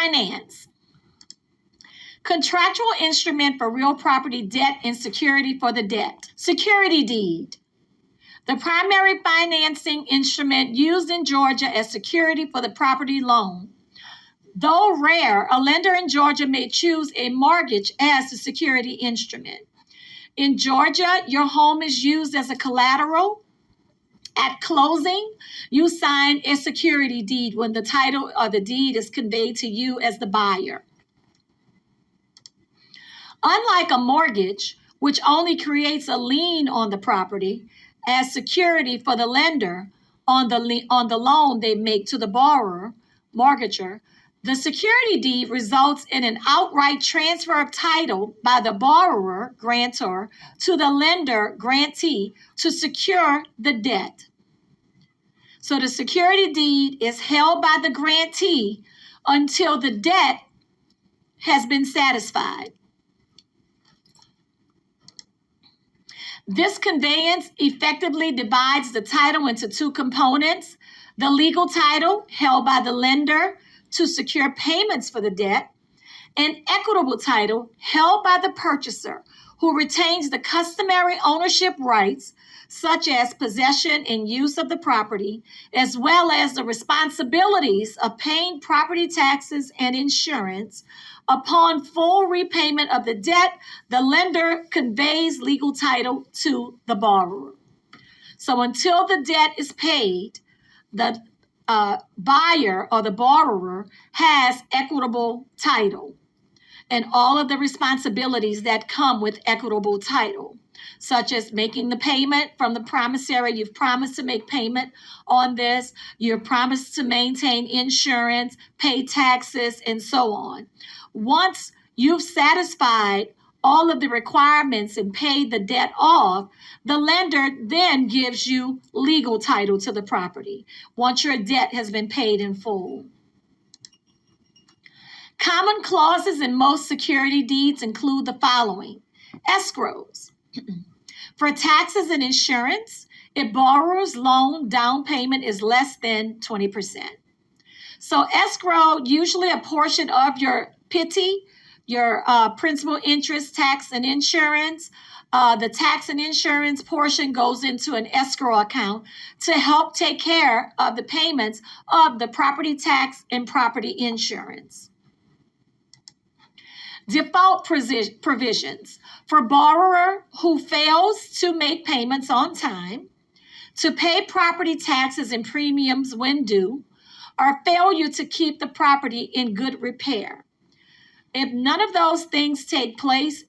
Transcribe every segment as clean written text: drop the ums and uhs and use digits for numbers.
Finance. Contractual instrument for real property debt and security for the debt. Security deed. The primary financing instrument used in Georgia as security for the property loan. Though rare, a lender in Georgia may choose a mortgage as the security instrument. In Georgia, your home is used as a collateral. At closing, you sign a security deed when the title or the deed is conveyed to you as the buyer. Unlike a mortgage, which only creates a lien on the property as security for the lender on the loan they make to the borrower, mortgager, the security deed results in an outright transfer of title by the borrower, grantor, to the lender, grantee, to secure the debt. So the security deed is held by the grantee until the debt has been satisfied. This conveyance effectively divides the title into two components: the legal title held by the lender to secure payments for the debt, and equitable title held by the purchaser, who retains the customary ownership rights, such as possession and use of the property, as well as the responsibilities of paying property taxes and insurance. Upon full repayment of the debt, the lender conveys legal title to the borrower. So until the debt is paid, the buyer or the borrower has equitable title and all of the responsibilities that come with equitable title, such as making the payment from the promissory. You've promised to make payment on this. You're promised to maintain insurance, pay taxes, and so on. Once you've satisfied all of the requirements and paid the debt off, the lender then gives you legal title to the property once your debt has been paid in full. Common clauses in most security deeds include the following: escrows. For taxes and insurance, if borrower's loan down payment is less than 20%. So escrow, usually a portion of your PITI, your principal, interest, tax, and insurance. The tax and insurance portion goes into an escrow account to help take care of the payments of the property tax and property insurance. Default provisions. For borrower who fails to make payments on time, to pay property taxes and premiums when due, or failure to keep the property in good repair. If none of those things take place,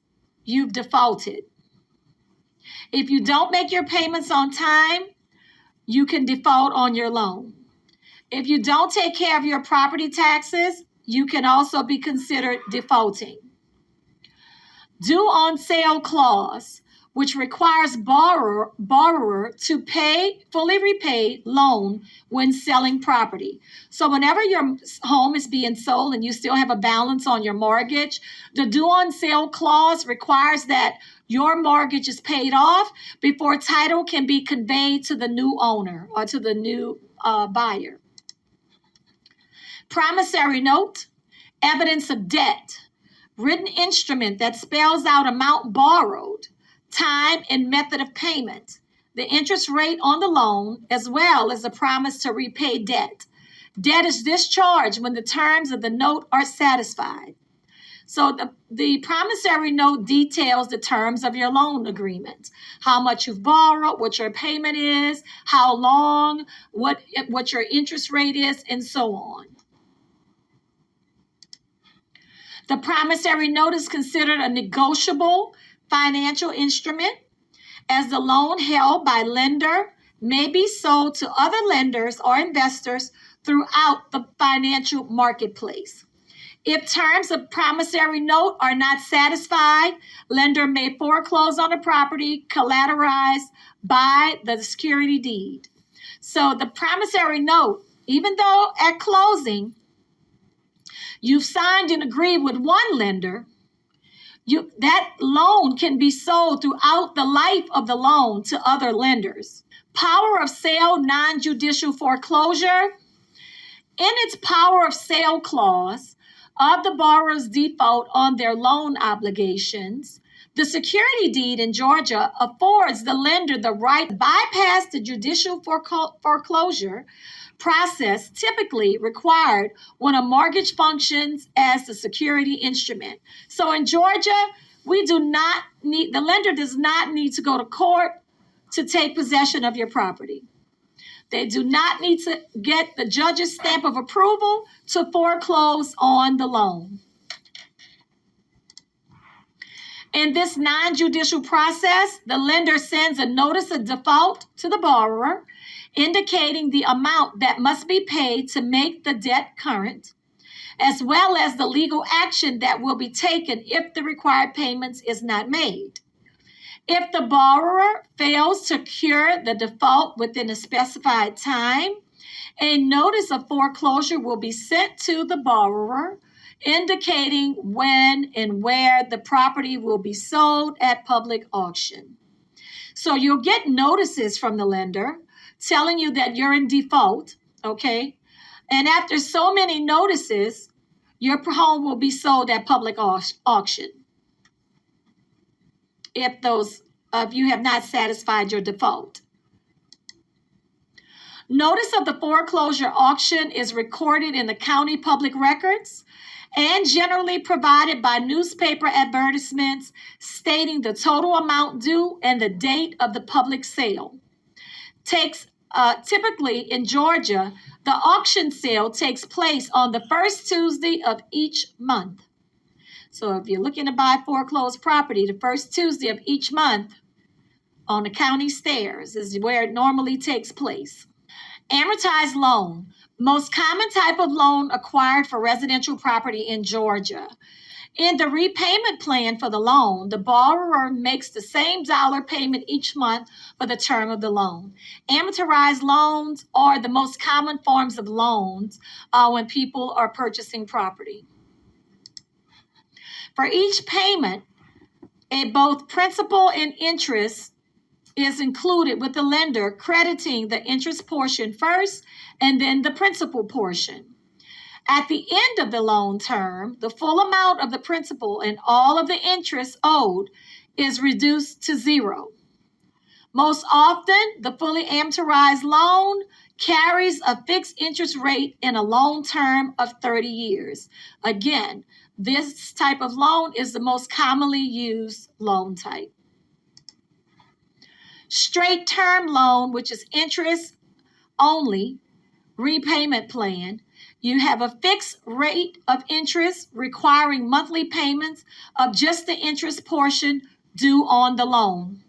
you've defaulted. If you don't make your payments on time, you can default on your loan. If you don't take care of your property taxes, you can also be considered defaulting. Due on sale clause, which requires borrower to pay fully repay loan when selling property. So whenever your home is being sold and you still have a balance on your mortgage, the due on sale clause requires that your mortgage is paid off before title can be conveyed to the new owner or to the new buyer. Promissory note, evidence of debt, written instrument that spells out amount borrowed, time and method of payment, the interest rate on the loan, as well as a promise to repay debt. Debt is discharged when the terms of the note are satisfied. So the promissory note details the terms of your loan agreement, how much you've borrowed, what your payment is, how long, what your interest rate is, and so on. The promissory note is considered a negotiable financial instrument, as the loan held by lender may be sold to other lenders or investors throughout the financial marketplace. If terms of promissory note are not satisfied, lender may foreclose on the property collateralized by the security deed. So the promissory note, even though at closing you've signed and agreed with one lender, that loan can be sold throughout the life of the loan to other lenders. Power of sale, non-judicial foreclosure. In its power of sale clause, of the borrower's default on their loan obligations, the security deed in Georgia affords the lender the right to bypass the judicial foreclosure process typically required when a mortgage functions as the security instrument. So in Georgia, the lender does not need to go to court to take possession of your property. They do not need to get the judge's stamp of approval to foreclose on the loan. In this non-judicial process, the lender sends a notice of default to the borrower, indicating the amount that must be paid to make the debt current, as well as the legal action that will be taken if the required payments is not made. If the borrower fails to cure the default within a specified time, a notice of foreclosure will be sent to the borrower, indicating when and where the property will be sold at public auction. So you'll get notices from the lender telling you that you're in default, okay? And after so many notices, your home will be sold at public auction if you have not satisfied your default. Notice of the foreclosure auction is recorded in the county public records and generally provided by newspaper advertisements stating the total amount due and the date of the public sale. Typically in Georgia, the auction sale takes place on the first Tuesday of each month. So if you're looking to buy foreclosed property, the first Tuesday of each month on the county stairs is where it normally takes place. Amortized loan, most common type of loan acquired for residential property in Georgia. In the repayment plan for the loan, the borrower makes the same dollar payment each month for the term of the loan. Amortized loans are the most common forms of loans when people are purchasing property. For each payment, both principal and interest is included with the lender crediting the interest portion first and then the principal portion. At the end of the loan term, the full amount of the principal and all of the interest owed is reduced to zero. Most often, the fully amortized loan carries a fixed interest rate in a loan term of 30 years. Again, this type of loan is the most commonly used loan type. Straight term loan, which is interest only repayment plan. You have a fixed rate of interest requiring monthly payments of just the interest portion due on the loan.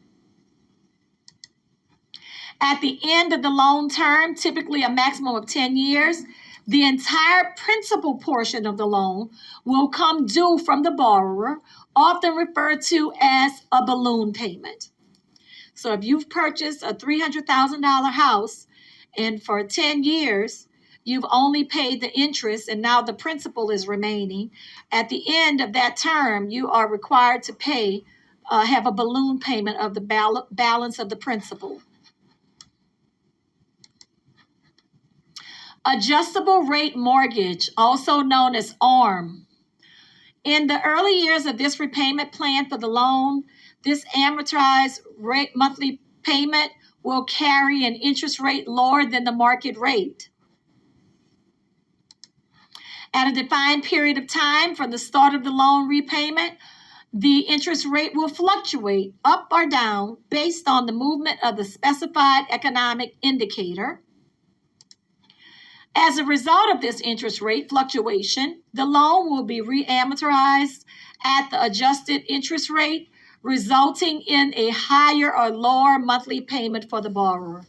At the end of the loan term, typically a maximum of 10 years, the entire principal portion of the loan will come due from the borrower, often referred to as a balloon payment. So if you've purchased a $300,000 house and for 10 years, you've only paid the interest and now the principal is remaining, at the end of that term, you are required to have a balloon payment of the balance of the principal. Adjustable rate mortgage, also known as ARM. In the early years of this repayment plan for the loan, this amortized rate monthly payment will carry an interest rate lower than the market rate. At a defined period of time from the start of the loan repayment, the interest rate will fluctuate up or down based on the movement of the specified economic indicator. As a result of this interest rate fluctuation, the loan will be reamortized at the adjusted interest rate, resulting in a higher or lower monthly payment for the borrower.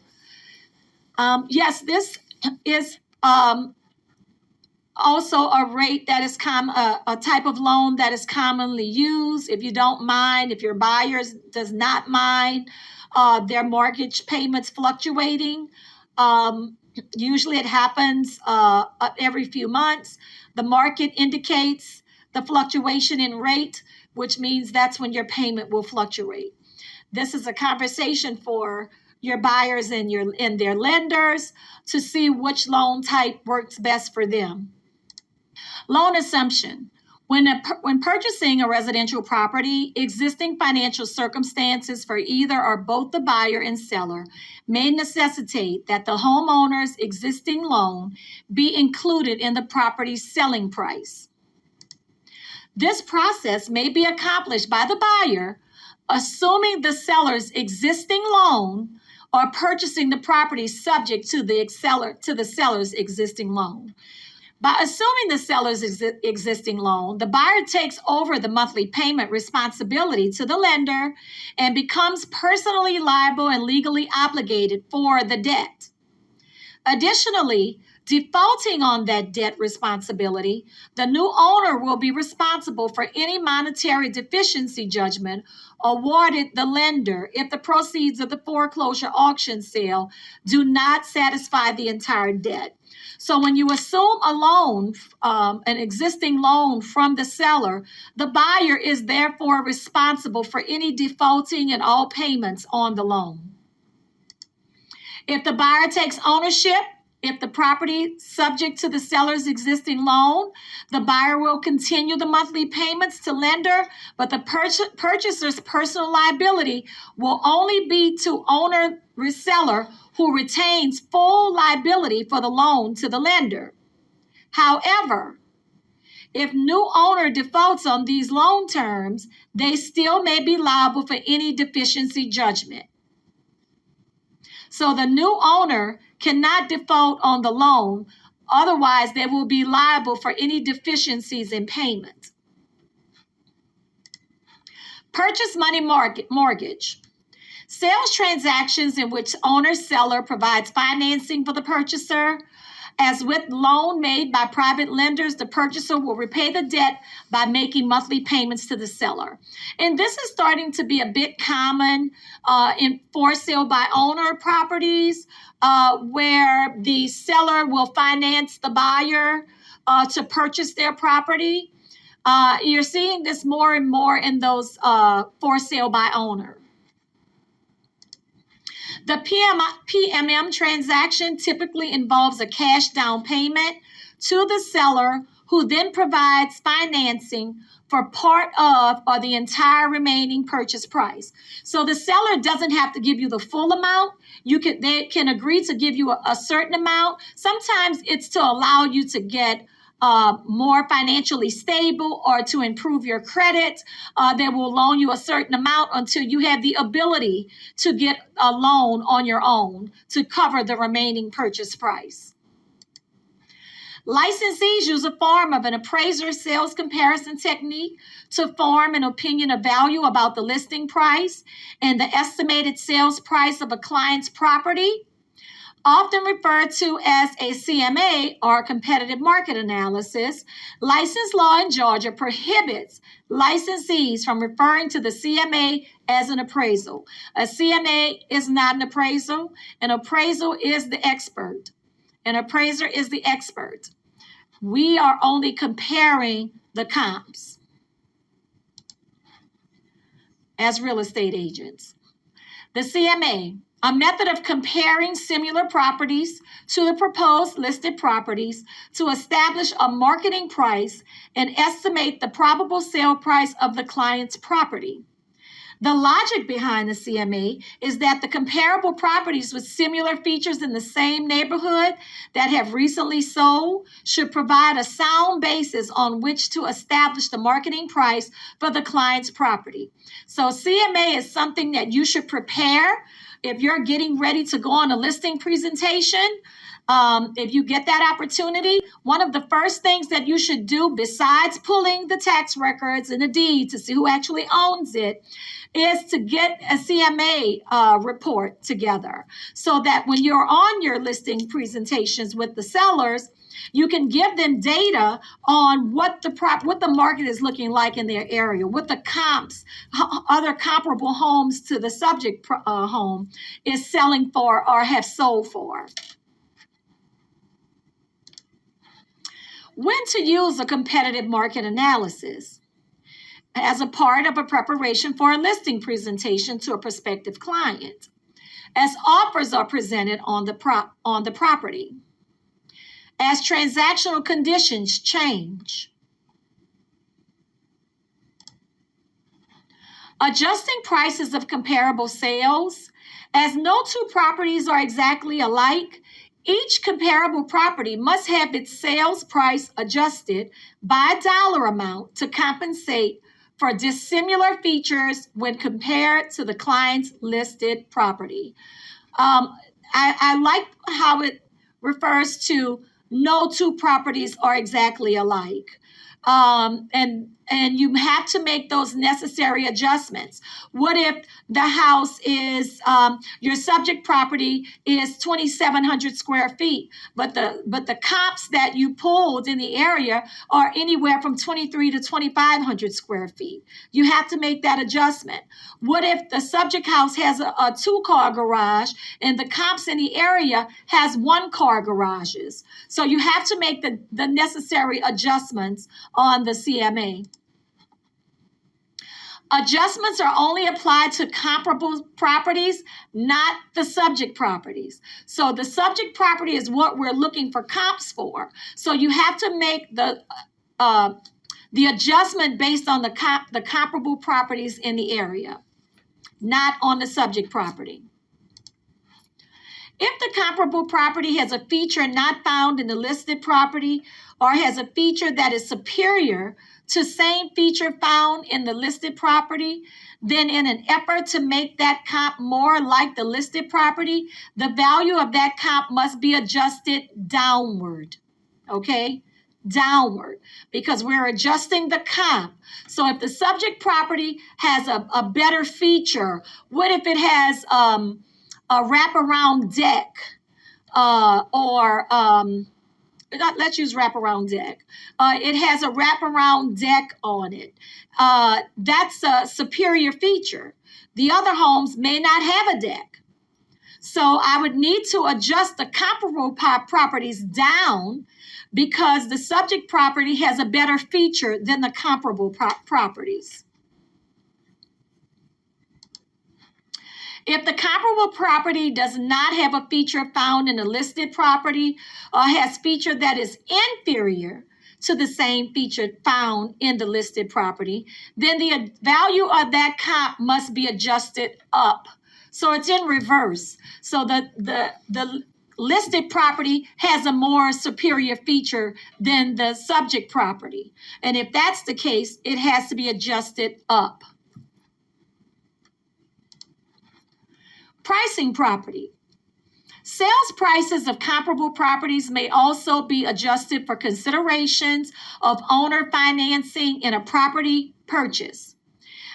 Yes, this is also a rate that is a type of loan that is commonly used. If you don't mind, if your buyer does not mind their mortgage payments fluctuating, usually it happens every few months. The market indicates the fluctuation in rate, which means that's when your payment will fluctuate. This is a conversation for your buyers and their lenders to see which loan type works best for them. Loan assumption. When purchasing a residential property, existing financial circumstances for either or both the buyer and seller may necessitate that the homeowner's existing loan be included in the property's selling price. This process may be accomplished by the buyer assuming the seller's existing loan or purchasing the property subject to the seller's existing loan. By assuming the seller's existing loan, the buyer takes over the monthly payment responsibility to the lender and becomes personally liable and legally obligated for the debt. Additionally, defaulting on that debt responsibility, the new owner will be responsible for any monetary deficiency judgment awarded the lender if the proceeds of the foreclosure auction sale do not satisfy the entire debt. So when you assume a loan, an existing loan from the seller, the buyer is therefore responsible for any defaulting and all payments on the loan. If the buyer takes ownership, if the property subject to the seller's existing loan, the buyer will continue the monthly payments to lender, but the purchaser's personal liability will only be to owner reseller who retains full liability for the loan to the lender. However, if new owner defaults on these loan terms, they still may be liable for any deficiency judgment. So the new owner cannot default on the loan, otherwise they will be liable for any deficiencies in payment. Purchase money mortgage. Sales transactions in which owner-seller provides financing for the purchaser. As with loan made by private lenders, the purchaser will repay the debt by making monthly payments to the seller. And this is starting to be a bit common in for sale by owner properties, where the seller will finance the buyer to purchase their property. You're seeing this more and more in those for sale by owner. The PMM transaction typically involves a cash down payment to the seller, who then provides financing for part of or the entire remaining purchase price. So the seller doesn't have to give you the full amount. They can agree to give you a certain amount. Sometimes it's to allow you to get more financially stable or to improve your credit. They will loan you a certain amount until you have the ability to get a loan on your own to cover the remaining purchase price. Licensees use a form of an appraiser sales comparison technique to form an opinion of value about the listing price and the estimated sales price of a client's property. Often referred to as a CMA or competitive market analysis, license law in Georgia prohibits licensees from referring to the CMA as an appraisal. A CMA is not an appraisal. An appraisal is the expert. An appraiser is the expert. We are only comparing the comps as real estate agents. The CMA, a method of comparing similar properties to the proposed listed properties to establish a marketing price and estimate the probable sale price of the client's property. The logic behind the CMA is that the comparable properties with similar features in the same neighborhood that have recently sold should provide a sound basis on which to establish the marketing price for the client's property. So CMA is something that you should prepare if you're getting ready to go on a listing presentation. If you get that opportunity, one of the first things that you should do, besides pulling the tax records and the deed to see who actually owns it, is to get a CMA report together, so that when you're on your listing presentations with the sellers, you can give them data on what the market is looking like in their area, what the comps, other comparable homes to the subject home is selling for or have sold for. When to use a competitive market analysis as a part of a preparation for a listing presentation to a prospective client, as offers are presented on the property. as transactional conditions change. Adjusting prices of comparable sales. As no two properties are exactly alike, each comparable property must have its sales price adjusted by a dollar amount to compensate for dissimilar features when compared to the client's listed property. I like how it refers to no two properties are exactly alike. And you have to make those necessary adjustments. What if the house is your subject property is 2,700 square feet, but the comps that you pulled in the area are anywhere from 23 to 2,500 square feet? You have to make that adjustment. What if the subject house has a two-car garage and the comps in the area has one-car garages? So you have to make the necessary adjustments on the CMA. Adjustments are only applied to comparable properties, not the subject properties. So the subject property is what we're looking for comps for. So you have to make the adjustment based on the comparable properties in the area, not on the subject property. If the comparable property has a feature not found in the listed property or has a feature that is superior to same feature found in the listed property, then in an effort to make that comp more like the listed property, the value of that comp must be adjusted downward, okay? Downward, because we're adjusting the comp. So if the subject property has a better feature, what if it has a wraparound deck let's use wraparound deck. It has a wraparound deck on it. That's a superior feature. The other homes may not have a deck. So I would need to adjust the comparable properties down because the subject property has a better feature than the comparable properties. If the comparable property does not have a feature found in a listed property or has feature that is inferior to the same feature found in the listed property, then the value of that comp must be adjusted up. So it's in reverse. So the listed property has a more superior feature than the subject property. And if that's the case, it has to be adjusted up. Pricing property. Sales prices of comparable properties may also be adjusted for considerations of owner financing in a property purchase.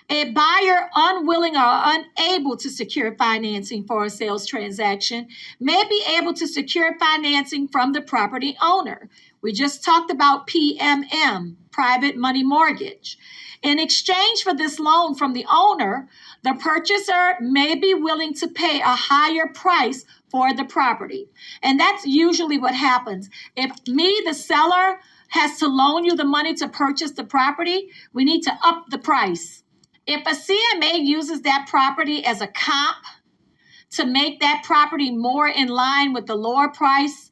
A buyer unwilling or unable to secure financing for a sales transaction may be able to secure financing from the property owner. We just talked about PMM, private money mortgage. In exchange for this loan from the owner, the purchaser may be willing to pay a higher price for the property. And that's usually what happens. If me, the seller, has to loan you the money to purchase the property, we need to up the price. If a CMA uses that property as a comp to make that property more in line with the lower price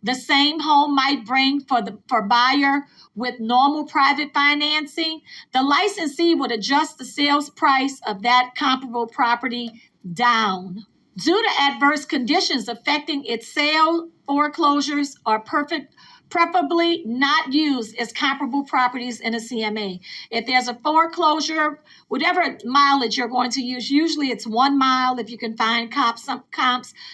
the same home might bring for buyer with normal private financing, the licensee would adjust the sales price of that comparable property down. Due to adverse conditions affecting its sale, foreclosures are preferably not used as comparable properties in a CMA. If there's a foreclosure, whatever mileage you're going to use, usually it's 1 mile if you can find comps.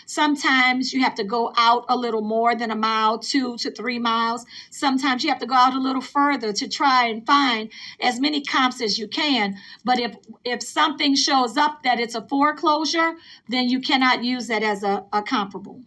Sometimes you have to go out a little more than a mile, 2 to 3 miles. Sometimes you have to go out a little further to try and find as many comps as you can. But if something shows up that it's a foreclosure, then you cannot use that as a comparable.